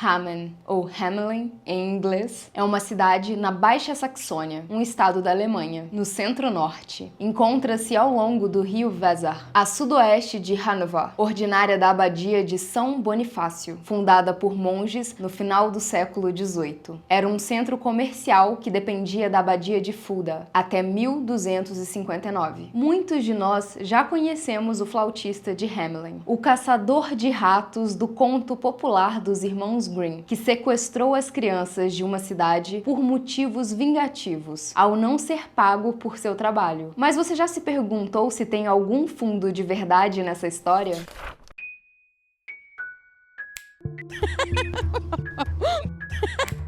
Hameln, ou Hamelin em inglês, é uma cidade na Baixa Saxônia, um estado da Alemanha, no centro-norte. Encontra-se ao longo do rio Weser, a sudoeste de Hannover, ordinária da abadia de São Bonifácio, fundada por monges no final do século XVIII. Era um centro comercial que dependia da abadia de Fulda até 1259. Muitos de nós já conhecemos o flautista de Hamelin, o caçador de ratos do conto popular dos irmãos Grimm, que sequestrou as crianças de uma cidade por motivos vingativos, ao não ser pago por seu trabalho. Mas você já se perguntou se tem algum fundo de verdade nessa história?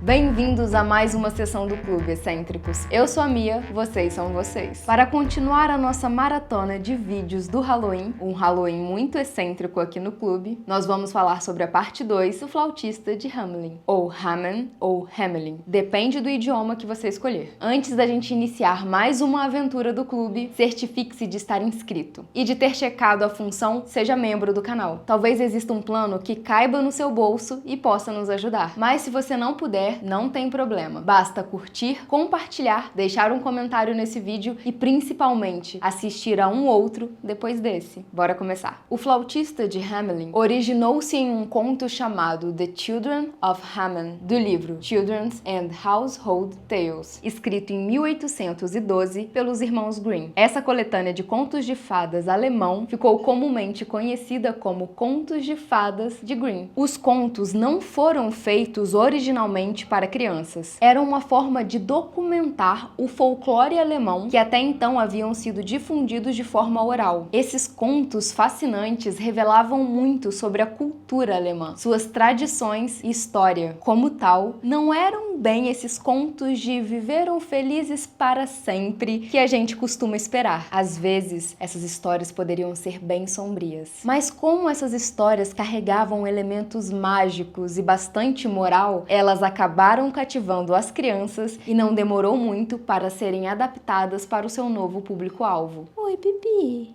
Bem-vindos a mais uma sessão do Clube Excêntricos. Eu sou a Mia, vocês são vocês. Para continuar a nossa maratona de vídeos do Halloween, um Halloween muito excêntrico aqui no clube, nós vamos falar sobre a parte 2 do flautista de Hamelin, ou Hameln, ou Hamelin. Depende do idioma que você escolher. Antes da gente iniciar mais uma aventura do clube, certifique-se de estar inscrito e de ter checado a função Seja Membro do canal. Talvez exista um plano que caiba no seu bolso e possa nos ajudar. Mas se você não puder, não tem problema. Basta curtir, compartilhar, deixar um comentário nesse vídeo e principalmente assistir a um outro depois desse. Bora começar. O flautista de Hamelin originou-se em um conto chamado The Children of Hamelin, do livro Children's and Household Tales, escrito em 1812 pelos irmãos Grimm. Essa coletânea de contos de fadas alemão ficou comumente conhecida como Contos de Fadas de Grimm. Os contos não foram feitos originalmente para crianças. Era uma forma de documentar o folclore alemão que até então haviam sido difundidos de forma oral. Esses contos fascinantes revelavam muito sobre a cultura alemã, suas tradições e história. Como tal, não eram bem esses contos de viveram felizes para sempre que a gente costuma esperar. Às vezes, essas histórias poderiam ser bem sombrias. Mas como essas histórias carregavam elementos mágicos e bastante moral, elas acabaram cativando as crianças e não demorou muito para serem adaptadas para o seu novo público-alvo. Oi, Pipi.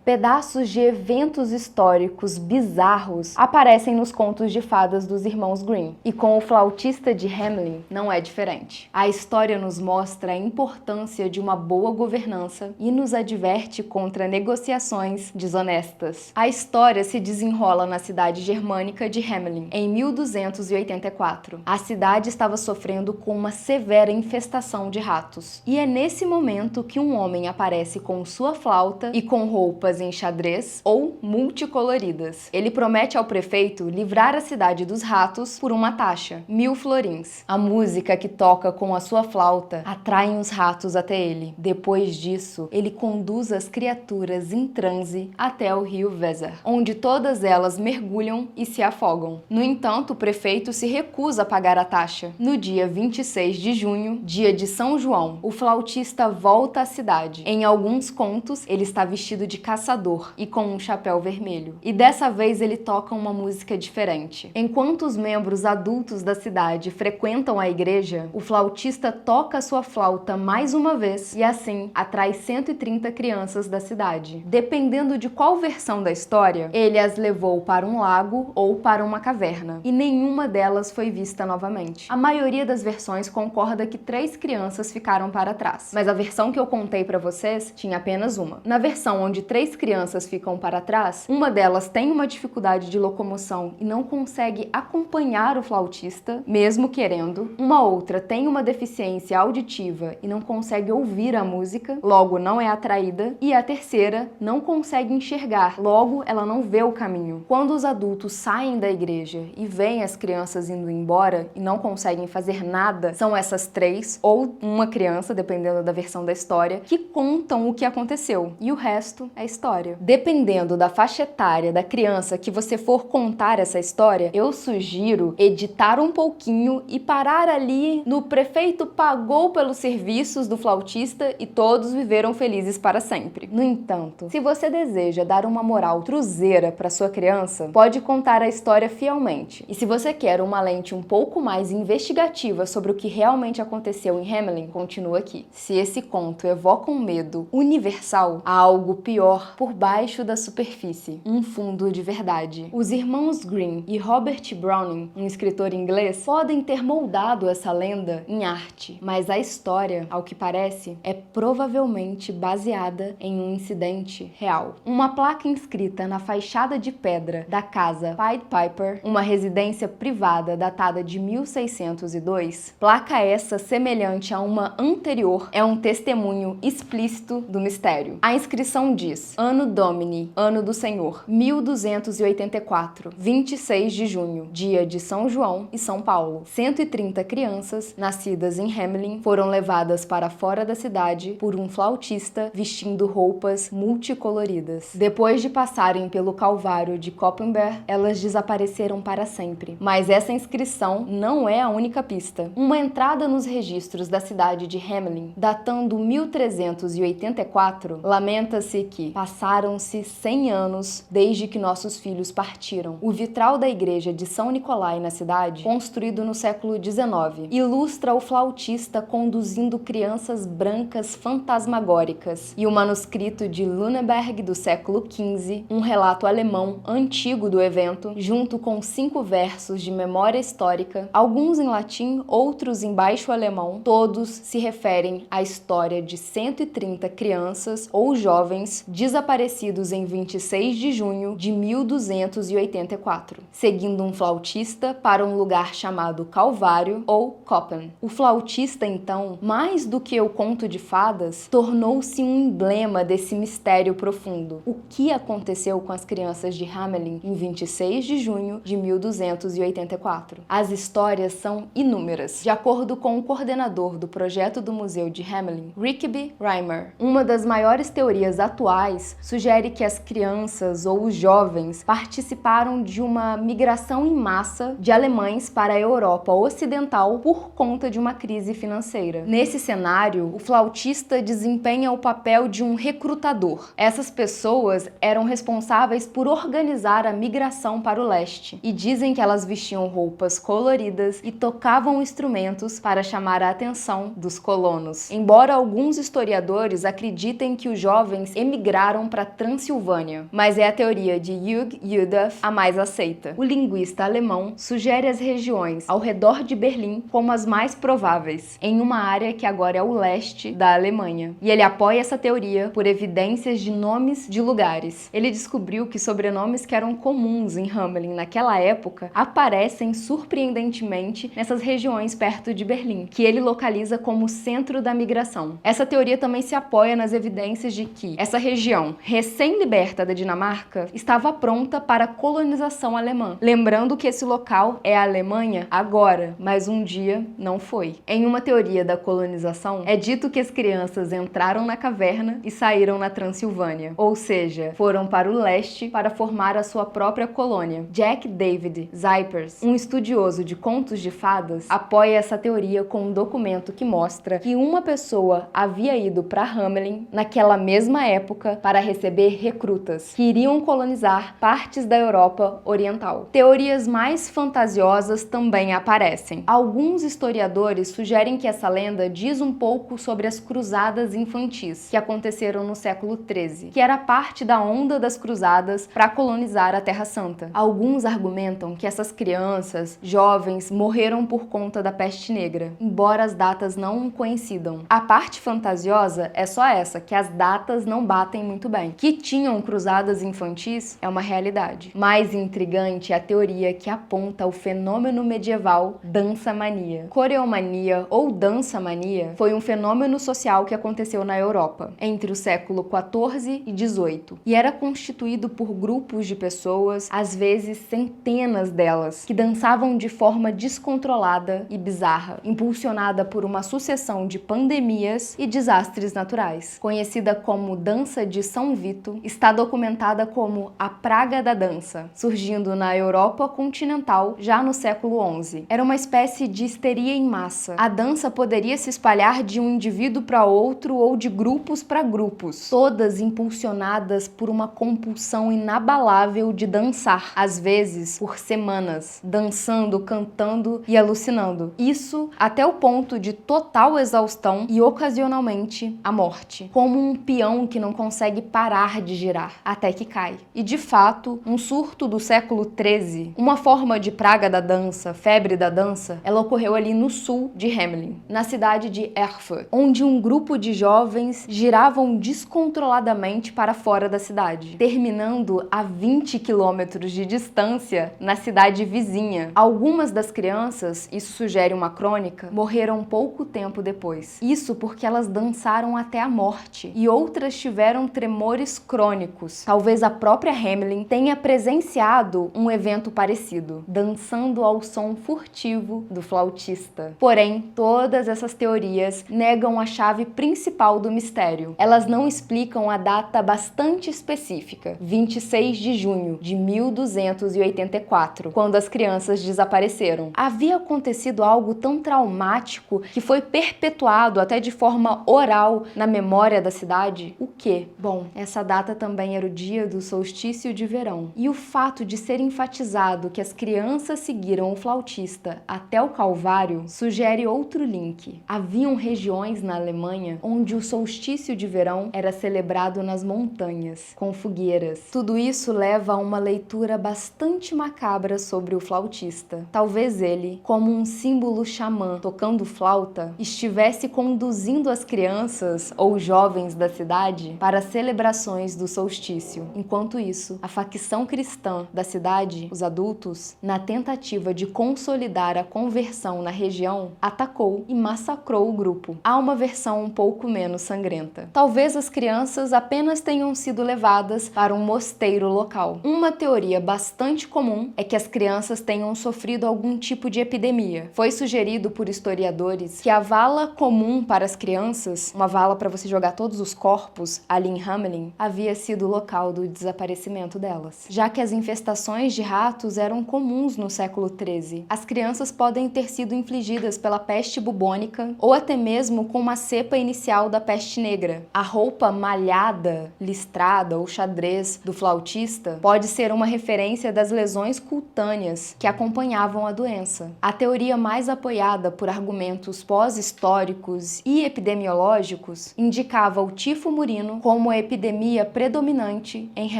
Pedaços de eventos históricos bizarros aparecem nos contos de fadas dos irmãos Grimm, e com o flautista de Hamelin não é diferente. A história nos mostra a importância de uma boa governança e nos adverte contra negociações desonestas. A história se desenrola na cidade germânica de Hamelin, em 1284. A cidade estava sofrendo com uma severa infestação de ratos, e é nesse momento que um homem aparece com sua flauta e com roupas em xadrez ou multicoloridas. Ele promete ao prefeito livrar a cidade dos ratos por uma taxa, 1000 florins. A música que toca com a sua flauta atrai os ratos até ele. Depois disso, ele conduz as criaturas em transe até o rio Weser, onde todas elas mergulham e se afogam. No entanto, o prefeito se recusa a pagar a taxa. No dia 26 de junho, dia de São João, o flautista volta à cidade. Em alguns contos, ele está vestido de caçador e com um chapéu vermelho. E dessa vez ele toca uma música diferente. Enquanto os membros adultos da cidade frequentam a igreja, o flautista toca sua flauta mais uma vez e assim atrai 130 crianças da cidade. Dependendo de qual versão da história, ele as levou para um lago ou para uma caverna, e nenhuma delas foi vista novamente. A maioria das versões concorda que 3 crianças ficaram para trás, mas a versão que eu contei para vocês tinha apenas uma. Na versão onde 3 crianças ficam para trás, uma delas tem uma dificuldade de locomoção e não consegue acompanhar o flautista, mesmo querendo. Uma outra tem uma deficiência auditiva e não consegue ouvir a música, logo não é atraída. E a terceira não consegue enxergar, logo ela não vê o caminho. Quando os adultos saem da igreja e veem as crianças indo embora e não conseguem fazer nada, são essas 3 ou uma criança, dependendo da versão da história, que contam o que aconteceu. E o resto é história. Dependendo da faixa etária da criança que você for contar essa história, eu sugiro editar um pouquinho e parar ali no prefeito pagou pelos serviços do flautista e todos viveram felizes para sempre. No entanto, se você deseja dar uma moral truzeira para sua criança, pode contar a história fielmente. E se você quer uma lente um pouco mais investigativa sobre o que realmente aconteceu em Hamelin, continua aqui. Se esse conto evoca um medo universal, algo pior por baixo da superfície, um fundo de verdade. Os irmãos Grimm e Robert Browning, um escritor inglês, podem ter moldado essa lenda em arte, mas a história, ao que parece, é provavelmente baseada em um incidente real. Uma placa inscrita na fachada de pedra da casa Pied Piper, uma residência privada datada de 1602, placa essa semelhante a uma anterior, é um testemunho explícito do mistério. A inscrição diz: Anno Domini, ano do Senhor, 1284, 26 de junho, dia de São João e São Paulo. 130 crianças, nascidas em Hamelin, foram levadas para fora da cidade por um flautista vestindo roupas multicoloridas. Depois de passarem pelo Calvário de Koppenberg, elas desapareceram para sempre. Mas essa inscrição não é a única pista. Uma entrada nos registros da cidade de Hamelin, datando 1384, lamenta-se que passaram-se 100 anos desde que nossos filhos partiram. O vitral da igreja de São Nicolai na cidade, construído no século XIX, ilustra o flautista conduzindo crianças brancas fantasmagóricas, e o manuscrito de Lüneberg do século XV, um relato alemão antigo do evento, junto com 5 versos de memória histórica, alguns em latim, outros em baixo alemão, todos se referem à história de 130 crianças ou jovens desaparecidos em 26 de junho de 1284, seguindo um flautista para um lugar chamado Calvário ou Koppen. O flautista, então, mais do que o conto de fadas, tornou-se um emblema desse mistério profundo. O que aconteceu com as crianças de Hamelin em 26 de junho de 1284? As histórias são inúmeras. De acordo com o coordenador do projeto do Museu de Hamelin, Rigby Reimer, uma das maiores teorias atuais sugere que as crianças ou os jovens participaram de uma migração em massa de alemães para a Europa Ocidental por conta de uma crise financeira. Nesse cenário, o flautista desempenha o papel de um recrutador. Essas pessoas eram responsáveis por organizar a migração para o leste e dizem que elas vestiam roupas coloridas e tocavam instrumentos para chamar a atenção dos colonos. Embora alguns historiadores acreditem que os jovens emigraram para Transilvânia, mas é a teoria de Hugh Yudaf a mais aceita. O linguista alemão sugere as regiões ao redor de Berlim como as mais prováveis, em uma área que agora é o leste da Alemanha. E ele apoia essa teoria por evidências de nomes de lugares. Ele descobriu que sobrenomes que eram comuns em Hamelin naquela época aparecem surpreendentemente nessas regiões perto de Berlim, que ele localiza como centro da migração. Essa teoria também se apoia nas evidências de que essa região, recém-liberta da Dinamarca, estava pronta para a colonização alemã. Lembrando que esse local é a Alemanha agora, mas um dia não foi. Em uma teoria da colonização, é dito que as crianças entraram na caverna e saíram na Transilvânia, ou seja, foram para o leste para formar a sua própria colônia. Jack David Zypers, um estudioso de contos de fadas, apoia essa teoria com um documento que mostra que uma pessoa havia ido para Hamelin naquela mesma época para receber recrutas que iriam colonizar partes da Europa Oriental. Teorias mais fantasiosas também aparecem. Alguns historiadores sugerem que essa lenda diz um pouco sobre as cruzadas infantis que aconteceram no século XIII, que era parte da onda das cruzadas para colonizar a Terra Santa. Alguns argumentam que essas crianças, jovens, morreram por conta da peste negra, embora as datas não coincidam. A parte fantasiosa é só essa, que as datas não batem muito bem. Que tinham cruzadas infantis é uma realidade. Mais intrigante é a teoria que aponta o fenômeno medieval dança-mania. Coreomania ou dança-mania foi um fenômeno social que aconteceu na Europa entre o século XIV e XVIII e era constituído por grupos de pessoas, às vezes centenas delas, que dançavam de forma descontrolada e bizarra, impulsionada por uma sucessão de pandemias e desastres naturais. Conhecida como Dança de São Vito, está documentada como a Praga da Dança, surgindo na Europa continental já no século XI. Era uma espécie de histeria em massa. A dança poderia se espalhar de um indivíduo para outro ou de grupos para grupos, todas impulsionadas por uma compulsão inabalável de dançar, às vezes por semanas, dançando, cantando e alucinando. Isso até o ponto de total exaustão e ocasionalmente a morte. Como um peão que não consegue parar de girar, até que cai. E de fato, um surto do século XIII, uma forma de praga da dança, febre da dança, ela ocorreu ali no sul de Hamelin, na cidade de Erfurt, onde um grupo de jovens giravam descontroladamente para fora da cidade, terminando a 20 quilômetros de distância na cidade vizinha. Algumas das crianças, isso sugere uma crônica, morreram pouco tempo depois. Isso porque elas dançaram até a morte, e outras tiveram tremores crônicos. Talvez a própria Hamelin tenha presenciado um evento parecido, dançando ao som furtivo do flautista. Porém, todas essas teorias negam a chave principal do mistério. Elas não explicam a data bastante específica, 26 de junho de 1284, quando as crianças desapareceram. Havia acontecido algo tão traumático que foi perpetuado até de forma oral na memória da cidade? O quê? Bom, essa data também era o dia do solstício de verão. E o fato de ser enfatizado que as crianças seguiram o flautista até o Calvário sugere outro link. Haviam regiões na Alemanha onde o solstício de verão era celebrado nas montanhas, com fogueiras. Tudo isso leva a uma leitura bastante macabra sobre o flautista. Talvez ele, como um símbolo xamã tocando flauta, estivesse conduzindo as crianças ou jovens da cidade para celebrações do solstício. Enquanto isso, a facção cristã da cidade, os adultos, na tentativa de consolidar a conversão na região, atacou e massacrou o grupo. Há uma versão um pouco menos sangrenta. Talvez as crianças apenas tenham sido levadas para um mosteiro local. Uma teoria bastante comum é que as crianças tenham sofrido algum tipo de epidemia. Foi sugerido por historiadores que a vala comum para as crianças, uma vala para você jogar todos os corpos ali em Hamelin, havia sido o local do desaparecimento delas. Já que as infestações de ratos eram comuns no século XIII, as crianças podem ter sido infligidas pela peste bubônica ou até mesmo com uma cepa inicial da peste negra. A roupa malhada, listrada ou xadrez do flautista pode ser uma referência das lesões cutâneas que acompanhavam a doença. A teoria mais apoiada por argumentos pós-históricos e epidemiológicos indicava o tifo murino como a epidemia predominante em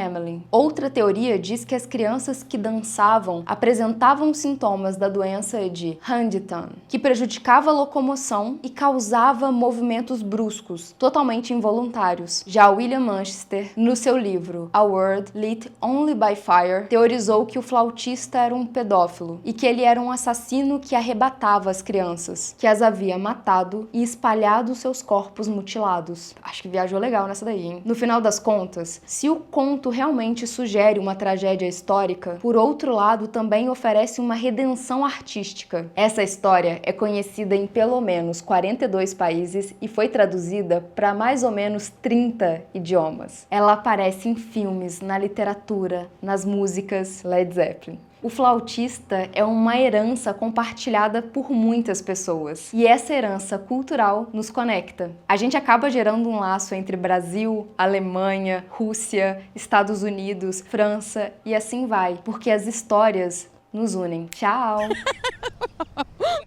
Hamelin. Outra teoria diz que as crianças que dançavam apresentavam sintomas da doença de Huntington, que prejudicava a locomoção e causava movimentos bruscos, totalmente involuntários. Já William Manchester, no seu livro A World Lit Only by Fire, teorizou que o flautista era um pedófilo e que ele era um assassino que arrebatava as crianças, que as havia matado e espalhado seus corpos mutilados. Acho que viajou legal nessa daí, hein? No final das contas, se o conto realmente sugere uma tragédia histórica, por outro lado também oferece uma redenção artística. Essa história é conhecida em pelo menos 42 países e foi traduzida para mais ou menos 30 idiomas. Ela aparece em filmes, na literatura, nas músicas Led Zeppelin. O flautista é uma herança compartilhada por muitas pessoas. E essa herança cultural nos conecta. A gente acaba gerando um laço entre Brasil, Alemanha, Rússia, Estados Unidos, França e assim vai, porque as histórias nos unem. Tchau!